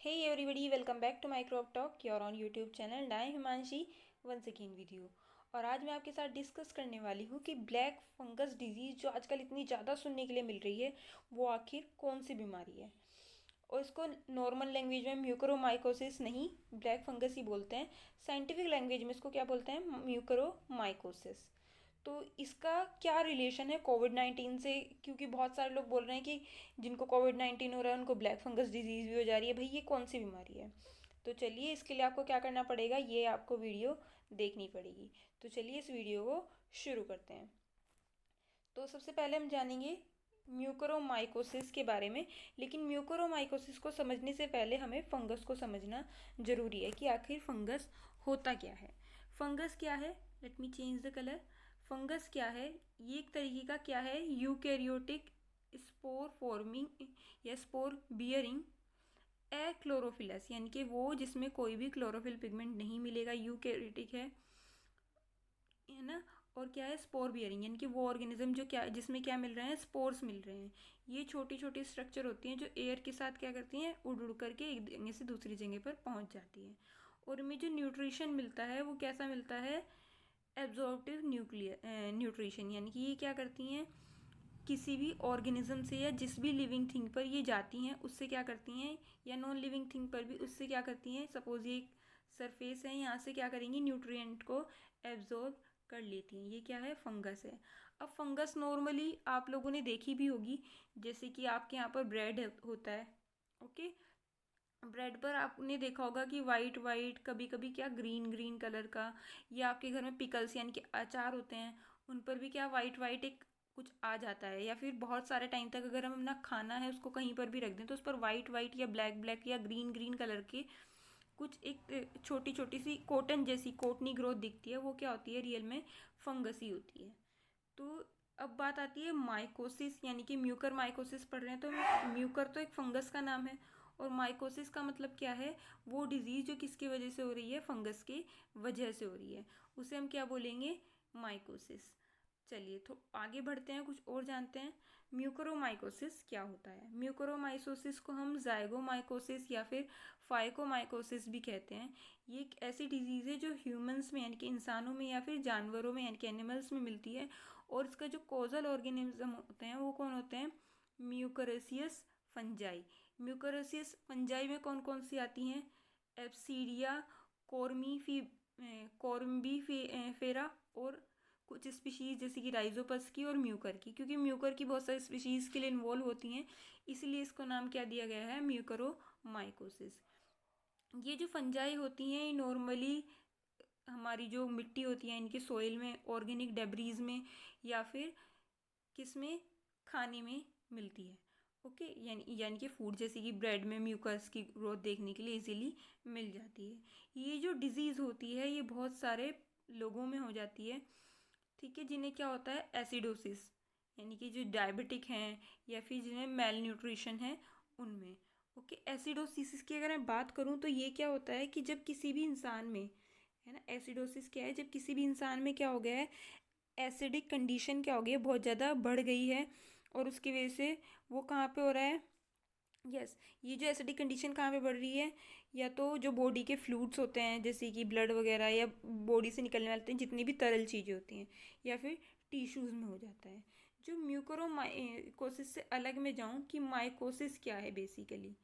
Hey everybody, welcome back to my Crop Talk, your on YouTube channel and I am Himanshi once again with you। और आज मैं आपके साथ discuss करने वाली हूँ कि ब्लैक फंगस डिजीज़ जो आजकल इतनी ज़्यादा सुनने के लिए मिल रही है वो आखिर कौन सी बीमारी है। और इसको नॉर्मल लैंग्वेज में म्यूकरोमाइकोसिस नहीं, ब्लैक फंगस ही बोलते हैं। साइंटिफिक लैंग्वेज में इसको क्या बोलते हैं, म्यूकरोमाइकोसिस। तो इसका क्या रिलेशन है कोविड-19 से, क्योंकि बहुत सारे लोग बोल रहे हैं कि जिनको कोविड-19 हो रहा है उनको ब्लैक फंगस डिजीज़ भी हो जा रही है। भाई ये कौन सी बीमारी है? तो चलिए इसके लिए आपको क्या करना पड़ेगा, ये आपको वीडियो देखनी पड़ेगी। तो चलिए इस वीडियो को शुरू करते हैं। तो सबसे पहले हम जानेंगे म्यूकरोमाइकोसिस के बारे में। लेकिन म्यूकरोमाइकोसिस को समझने से पहले हमें फंगस को समझना ज़रूरी है कि आखिर फंगस होता क्या है। फंगस क्या है? Let me change the colour. Fungus क्या है? ये एक तरीके का क्या है, यूकैरियोटिक स्पोर फॉर्मिंग या स्पोर बियरिंग ए क्लोरोफिलस, यानी कि वो जिसमें कोई भी क्लोरोफिल पिगमेंट नहीं मिलेगा, यूकैरियोटिक है ना। और क्या है, स्पोर बियरिंग, यानी कि वो ऑर्गेनिज्म जो क्या जिसमें क्या मिल रहे हैं, स्पोर्स मिल रहे हैं। ये छोटी छोटी स्ट्रक्चर होती हैं जो एयर के साथ क्या करती हैं, उड़ उड़ करके एक जगह से दूसरी जगह पर पहुंच जाती हैं। और इनमें जो न्यूट्रिशन मिलता है वो कैसा मिलता है, एब्जॉर्प्टिव न्यूट्रिशन, यानी कि ये क्या करती हैं, किसी भी ऑर्गेनिज्म से या जिस भी लिविंग थिंग पर ये जाती हैं उससे क्या करती हैं, या नॉन लिविंग थिंग पर भी उससे क्या करती हैं। सपोज ये एक सरफेस है, यहाँ से क्या करेंगी, न्यूट्रिएंट को एब्जॉर्ब कर लेती हैं। ये क्या है, फंगस है। अब फंगस नॉर्मली आप लोगों ने देखी भी होगी, जैसे कि आपके यहाँ पर ब्रेड होता है, ओके। ब्रेड पर आपने देखा होगा कि वाइट वाइट, कभी कभी क्या ग्रीन ग्रीन कलर का, या आपके घर में पिकल्स यानी कि अचार होते हैं, उन पर भी क्या वाइट वाइट एक कुछ आ जाता है। या फिर बहुत सारे टाइम तक अगर हम अपना खाना है उसको कहीं पर भी रख दें तो उस पर वाइट वाइट या ब्लैक ब्लैक या ग्रीन ग्रीन कलर के कुछ एक छोटी छोटी सी कॉटन जैसी कोटनी ग्रोथ दिखती है। वो क्या होती है, रियल में फंगस ही होती है। तो अब बात आती है माइकोसिस, यानी कि म्यूकर माइकोसिस पढ़ रहे हैं तो म्यूकर तो एक फंगस का नाम है, और माइकोसिस का मतलब क्या है, वो डिजीज़ जो किसकी वजह से हो रही है, फंगस की वजह से हो रही है, उसे हम क्या बोलेंगे, माइकोसिस। चलिए तो आगे बढ़ते हैं, कुछ और जानते हैं। म्यूकोरोमाइकोसिस क्या होता है। म्यूकोरोमाइकोसिस को हम जाइगोमाइकोसिस या फिर फाइकोमाइकोसिस भी कहते हैं। ये एक ऐसी डिजीज़ है जो ह्यूमंस में यानी कि इंसानों में या फिर जानवरों में यानी कि एनिमल्स में मिलती है। और इसका जो कॉजल ऑर्गेनिज्म होते हैं वो कौन होते हैं, म्यूकोरेसियस फंजाई। म्यूकोरेसियस फंजाई में कौन कौन सी आती हैं, एब्सीडिया, कॉर्मी कॉर्म्बीफेरा, और कुछ स्पीशीज़ जैसे कि राइजोपस की और म्यूकर की। क्योंकि म्यूकर की बहुत सारी स्पीशीज़ के लिए इन्वॉल्व होती हैं, इसीलिए इसको नाम क्या दिया गया है, म्यूकरोमाइकोसिस। ये जो फंजाई होती हैं नॉर्मली हमारी जो मिट्टी होती है इनके सॉइल में, ऑर्गेनिक डेब्रीज में, या फिर किस में, खाने में मिलती है, ओके। यानी कि फूड जैसे कि ब्रेड में म्यूकस की ग्रोथ देखने के लिए इजीली मिल जाती है। ये जो डिजीज़ होती है ये बहुत सारे लोगों में हो जाती है, ठीक है, जिन्हें क्या होता है, एसिडोसिस, यानी कि जो डायबिटिक हैं या फिर जिन्हें मेल न्यूट्रिशन है उनमें, ओके। एसिडोसिस की अगर मैं बात करूँ तो ये क्या होता है कि जब किसी भी इंसान में, है ना, एसिडोसिस क्या है, जब किसी भी इंसान में क्या हो गया है, एसिडिक कंडीशन क्या हो गई है, बहुत ज़्यादा बढ़ गई है, और उसकी वजह से वो कहाँ पे हो रहा है, यस, ये जो एसिडिक कंडीशन कहाँ पे बढ़ रही है, या तो जो बॉडी के फ्लूइड्स होते हैं जैसे कि ब्लड वगैरह, या बॉडी से निकलने वाले जितनी भी तरल चीज़ें होती हैं, या फिर टिश्यूज़ में हो जाता है। जो म्यूकोरोमाइकोसिस से अलग मैं जाऊँ कि माइकोसिस क्या है बेसिकली,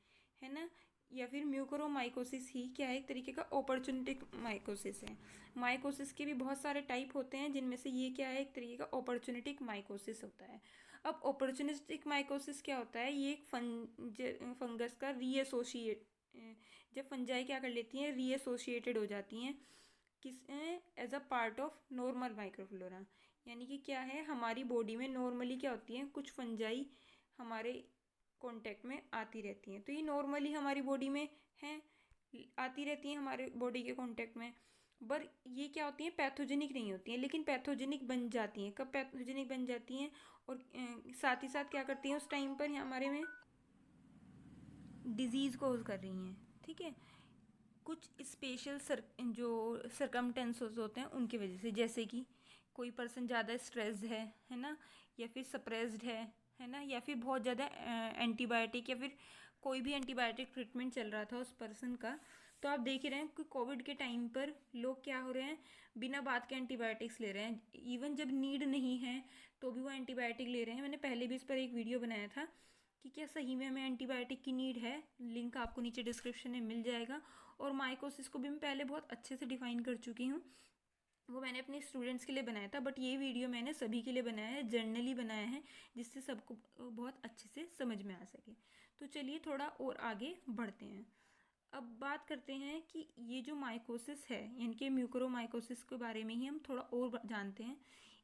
है ना, या फिर म्यूकोरोमाइकोसिस ही क्या है, एक तरीके का अपॉर्चुनिटिक माइकोसिस है। माइकोसिस के भी बहुत सारे टाइप होते हैं, जिनमें से ये क्या है, एक तरीके का अपॉर्चुनिटिक माइकोसिस होता है। अब अपॉर्चुनिस्टिक माइकोसिस क्या होता है, ये एक फंगस का रीएसोशिएट, जब फंजाई क्या कर लेती हैं, रीएसोशिएटेड हो जाती हैं किस, as a part of normal microflora. यानी कि क्या है, हमारी बॉडी में नॉर्मली क्या होती हैं, कुछ फंजाई हमारे कांटेक्ट में आती रहती हैं, तो ये नॉर्मली हमारी बॉडी में हैं, आती रहती हैं हमारे बॉडी के कांटेक्ट में। पर ये क्या होती हैं, पैथोजेनिक नहीं होती हैं, लेकिन पैथोजेनिक बन जाती हैं। कब पैथोजेनिक बन जाती हैं, और साथ ही साथ क्या करती हैं, उस टाइम पर हमारे में डिजीज़ कोज कर रही हैं, ठीक है, कुछ स्पेशल जो सरकमटेंसेस होते हैं उनकी वजह से, जैसे कि कोई पर्सन ज़्यादा स्ट्रेस्ड है ना, या फिर सप्रेस्ड है ना, या फिर बहुत ज़्यादा एंटीबायोटिक या फिर कोई भी एंटीबायोटिक ट्रीटमेंट चल रहा था उस पर्सन का, तो आप देख ही रहे हैं कि कोविड के टाइम पर लोग क्या हो रहे हैं, बिना बात के एंटीबायोटिक्स ले रहे हैं। इवन जब नीड नहीं है तो भी वो एंटीबायोटिक ले रहे हैं। मैंने पहले भी इस पर एक वीडियो बनाया था कि क्या सही में हमें एंटीबायोटिक की नीड है। लिंक आपको नीचे डिस्क्रिप्शन में मिल जाएगा। और माइकोसिस को भी मैं पहले बहुत अच्छे से डिफाइन कर चुकी हूँ, वो मैंने अपने स्टूडेंट्स के लिए बनाया था, बट ये वीडियो मैंने सभी के लिए बनाया है, जर्नली बनाया है, जिससे सबको बहुत अच्छे से समझ में आ सके। तो चलिए थोड़ा और आगे बढ़ते हैं। अब बात करते हैं कि ये जो माइकोसिस है, यानी कि म्यूकोरोमाइकोसिस के बारे में ही हम थोड़ा और जानते हैं।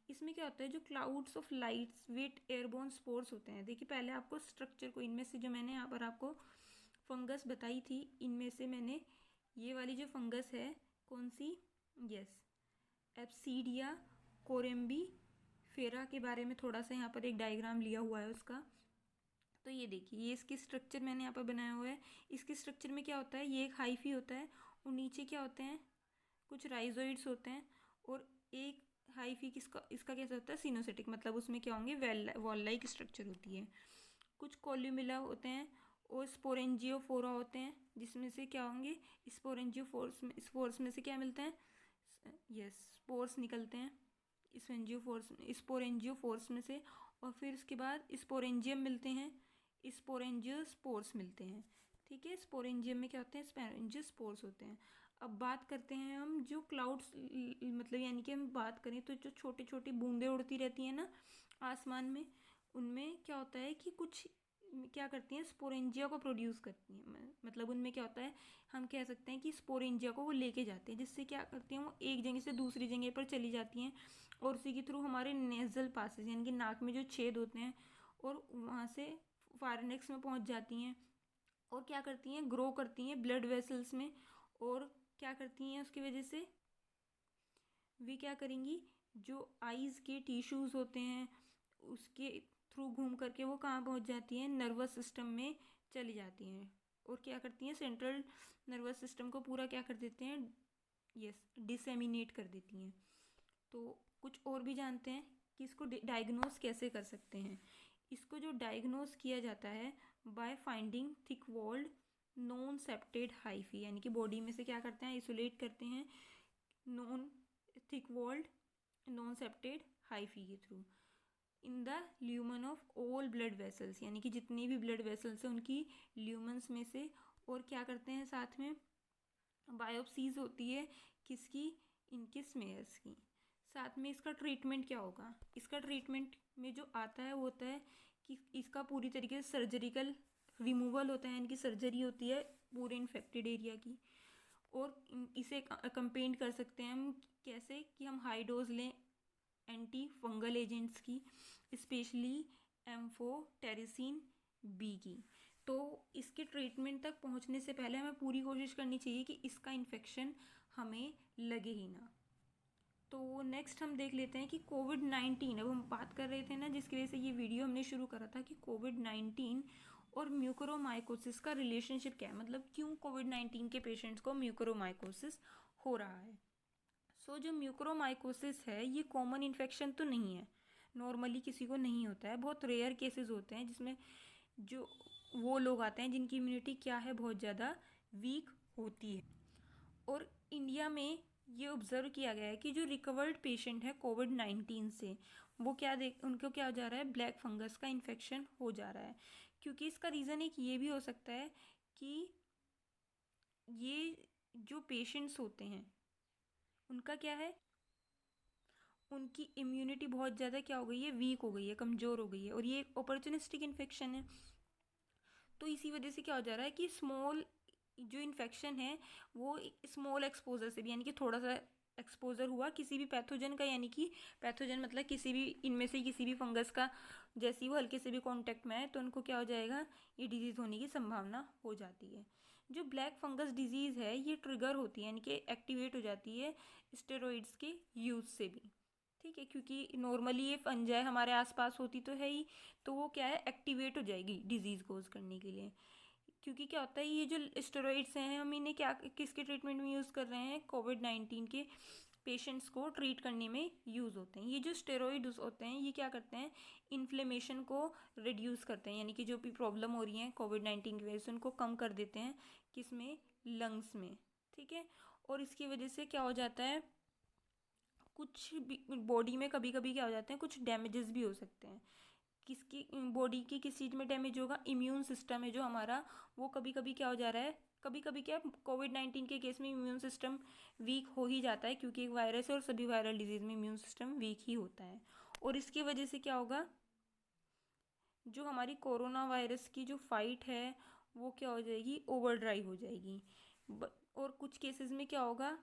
इसमें क्या होता है, जो clouds of lights weight airborne spores होते हैं। देखिए पहले आपको स्ट्रक्चर को, इनमें से जो मैंने यहाँ पर आपको फंगस बताई थी, इनमें से मैंने ये वाली जो फंगस है, कौन सी, यस, एप्सीडिया कोरेम्बी फेरा के बारे में थोड़ा सा यहाँ पर एक डायग्राम लिया हुआ है उसका। तो ये देखिए, ये इसकी स्ट्रक्चर मैंने यहाँ पर बनाया हुआ है। इसके स्ट्रक्चर में क्या होता है, ये एक हाइफी होता है और नीचे क्या होते हैं, कुछ राइजोइड्स होते हैं, और एक हाइफी किसका, इसका कैसा होता है, सिनोसिटिक, मतलब उसमें क्या होंगे, वॉल लाइक स्ट्रक्चर होती है। कुछ कोल्यूमिला होते हैं और स्पोरेंजियोफोरा होते हैं, जिसमें से क्या होंगे, स्पोरेंजियोफोर्स में से क्या मिलते हैं, यस, स्पोर्स निकलते हैं स्पोरेंजियोफोर्स में से। और फिर उसके बाद स्पोरेंजियम मिलते हैं, स्पोरेंजियोस्पोर्स मिलते हैं। ठीक है, स्पोरेंजियम में क्या होते हैं, स्पोरेंजियोस्पोर्स होते हैं। अब बात करते हैं हम जो क्लाउड्स, मतलब यानी कि हम बात करें तो जो छोटी छोटी बूंदें उड़ती रहती हैं ना आसमान में, उनमें क्या होता है कि कुछ क्या करती हैं, स्पोरेंजिया को प्रोड्यूस करती हैं। मतलब उनमें क्या होता है, हम कह सकते हैं कि स्पोरेंजिया को वो लेके जाते हैं, जिससे क्या करती हैं, वो एक जगह से दूसरी जगह पर चली जाती हैं और उसी के थ्रू हमारे नेजल पासेज, यानी कि नाक में जो छेद होते हैं, और वहाँ से फारिनेक्स में पहुँच जाती हैं और क्या करती हैं, ग्रो करती हैं ब्लड वेसल्स में। और क्या करती हैं उसकी वजह से, वे क्या करेंगी, जो आईज़ के टिश्यूज़ होते हैं उसके थ्रू घूम करके वो कहाँ पहुँच जाती हैं, नर्वस सिस्टम में चली जाती हैं। और क्या करती हैं, सेंट्रल नर्वस सिस्टम को पूरा क्या कर देते हैं, यस, डिसेमिनेट कर देती हैं। तो कुछ और भी जानते हैं कि इसको डायग्नोस कैसे कर सकते हैं। इसको जो डायग्नोस किया जाता है by finding thick walled non septate hyphae, यानी कि बॉडी में से क्या करते हैं, आइसोलेट करते हैं non thick walled non septate hyphae के through in the lumen of all blood vessels, यानी कि जितनी भी ब्लड वेसल्स हैं उनकी ल्यूमन्स में से। और क्या करते हैं, साथ में बायोप्सीज होती है किसकी, इनके स्मेयर्स की। साथ में इसका ट्रीटमेंट क्या होगा, इसका ट्रीटमेंट में जो आता है वो होता है कि इसका पूरी तरीके से सर्जरिकल रिमूवल होता है, इनकी सर्जरी होती है पूरे इन्फेक्टेड एरिया की। और इसे कंपेन कर सकते हैं हम कैसे, कि हम हाई डोज लें एंटी फंगल एजेंट्स की, स्पेशली एम्फोटेरिसिन बी की। तो इसके ट्रीटमेंट तक पहुंचने से पहले हमें पूरी कोशिश करनी चाहिए कि इसका इन्फेक्शन हमें लगे ही ना। तो नेक्स्ट हम देख लेते हैं कि कोविड-19, अब हम बात कर रहे थे ना जिसकी वजह से ये वीडियो हमने शुरू करा था, कि कोविड-19 और म्यूकोरोमाइकोसिस का रिलेशनशिप क्या है, मतलब क्यों कोविड-19 के पेशेंट्स को म्यूकोरोमाइकोसिस हो रहा है। जो म्यूकोरोमाइकोसिस है ये कॉमन इन्फेक्शन तो नहीं है, नॉर्मली किसी को नहीं होता है, बहुत रेयर केसेस होते हैं जिसमें जो वो लोग आते हैं जिनकी इम्यूनिटी क्या है, बहुत ज़्यादा वीक होती है। और इंडिया में ये ऑब्जर्व किया गया है कि जो रिकवर्ड पेशेंट है कोविड-19 से, वो क्या उनको क्या हो जा रहा है, ब्लैक फंगस का इन्फेक्शन हो जा रहा है। क्योंकि इसका रीज़न एक ये भी हो सकता है कि ये जो पेशेंट्स होते हैं उनका क्या है, उनकी इम्यूनिटी बहुत ज़्यादा क्या हो गई है, वीक हो गई है, कमज़ोर हो गई है, और ये एक अपॉर्चुनिस्टिक इन्फेक्शन है। तो इसी वजह से क्या हो जा रहा है कि स्मॉल जो इन्फेक्शन है वो स्मॉल एक्सपोजर से भी, यानी कि थोड़ा सा एक्सपोजर हुआ किसी भी पैथोजन का, यानी कि पैथोजन मतलब किसी भी इनमें से किसी भी फंगस का, जैसे ही वो हल्के से भी कांटेक्ट में है तो उनको क्या हो जाएगा, ये डिजीज़ होने की संभावना हो जाती है। जो ब्लैक फंगस डिजीज़ है ये ट्रिगर होती है, यानी कि एक्टिवेट हो जाती है स्टेरॉइड्स के यूज़ से भी। ठीक है, क्योंकि नॉर्मली ये फंजाई हमारे आसपास होती तो है ही, तो वो क्या है, एक्टिवेट हो जाएगी डिजीज़ कोज करने के लिए। क्योंकि क्या होता है, ये जो स्टेरॉइड्स हैं हम इन्हें क्या किसके ट्रीटमेंट में यूज़ कर रहे हैं, कोविड-19 के पेशेंट्स को ट्रीट करने में यूज़ होते हैं। ये जो स्टेरॉइड्स होते हैं ये क्या करते हैं, इन्फ्लेमेशन को रिड्यूस करते हैं, यानी कि जो भी प्रॉब्लम हो रही है कोविड-19 की वजह से उनको कम कर देते हैं, किसमें, लंग्स में, ठीक है। और इसकी वजह से क्या हो जाता है, कुछ भी बॉडी में कभी कभी क्या हो जाते हैं, कुछ डैमेजेस भी हो सकते हैं। किसकी बॉडी की किस चीज़ में डैमेज होगा, इम्यून सिस्टम है जो हमारा, वो कभी कभी क्या हो जा रहा है, कभी कभी क्या, कोविड-19 के केस में इम्यून सिस्टम वीक हो ही जाता है, क्योंकि एक वायरस है और सभी वायरल डिजीज़ में इम्यून सिस्टम वीक ही होता है। और इसकी वजह से क्या होगा, जो हमारी कोरोना वायरस की जो फाइट है वो क्या हो जाएगी, ओवर ड्राइव हो जाएगी। और कुछ केसेस में क्या होगा,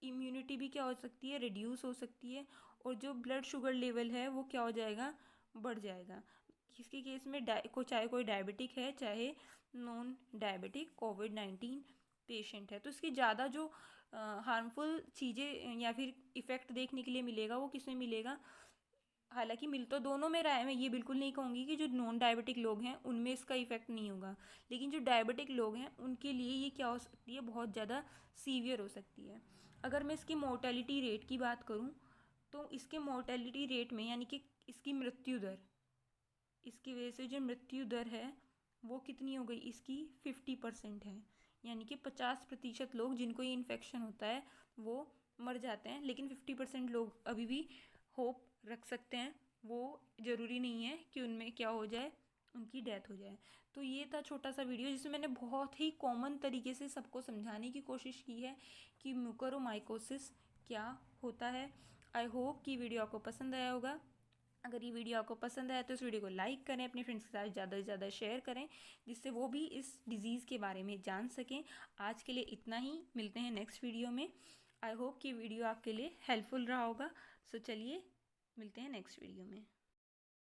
इम्यूनिटी भी क्या हो सकती है, रिड्यूस हो सकती है। और जो ब्लड शुगर लेवल है वो क्या हो जाएगा, बढ़ जाएगा। किसके केस में, चाहे कोई डायबिटिक है चाहे नॉन डायबिटिक कोविड-19 पेशेंट है, तो इसकी ज़्यादा जो हार्मफुल चीज़ें या फिर इफ़ेक्ट देखने के लिए मिलेगा वो किसमें मिलेगा, हालांकि मिल तो दोनों में रहा है, मैं ये बिल्कुल नहीं कहूँगी कि जो नॉन डायबिटिक लोग हैं उनमें इसका इफेक्ट नहीं होगा, लेकिन जो डायबिटिक लोग हैं उनके लिए ये क्या हो सकती है, बहुत ज़्यादा सीवियर हो सकती है। अगर मैं इसकी मोर्टेलिटी रेट की बात करूँ तो इसके मोर्टेलिटी रेट में, यानी कि इसकी मृत्यु दर, इसकी वजह से जो मृत्यु दर है वो कितनी हो गई, इसकी 50% है। यानी कि 50% लोग जिनको ये इन्फेक्शन होता है वो मर जाते हैं, लेकिन 50% लोग अभी भी होप रख सकते हैं। वो ज़रूरी नहीं है कि उनमें क्या हो जाए, उनकी डेथ हो जाए। तो ये था छोटा सा वीडियो जिसमें मैंने बहुत ही कॉमन तरीके से सबको समझाने की कोशिश की है कि म्यूकोरमाइकोसिस क्या होता है। आई होप कि वीडियो आपको पसंद आया होगा। अगर ये वीडियो आपको पसंद आया तो इस वीडियो को लाइक करें, अपने फ्रेंड्स के साथ ज़्यादा से ज़्यादा शेयर करें, जिससे वो भी इस डिज़ीज़ के बारे में जान सकें। आज के लिए इतना ही, मिलते हैं नेक्स्ट वीडियो में। आई होप कि वीडियो आपके लिए हेल्पफुल रहा होगा। सो चलिए मिलते हैं नेक्स्ट वीडियो में।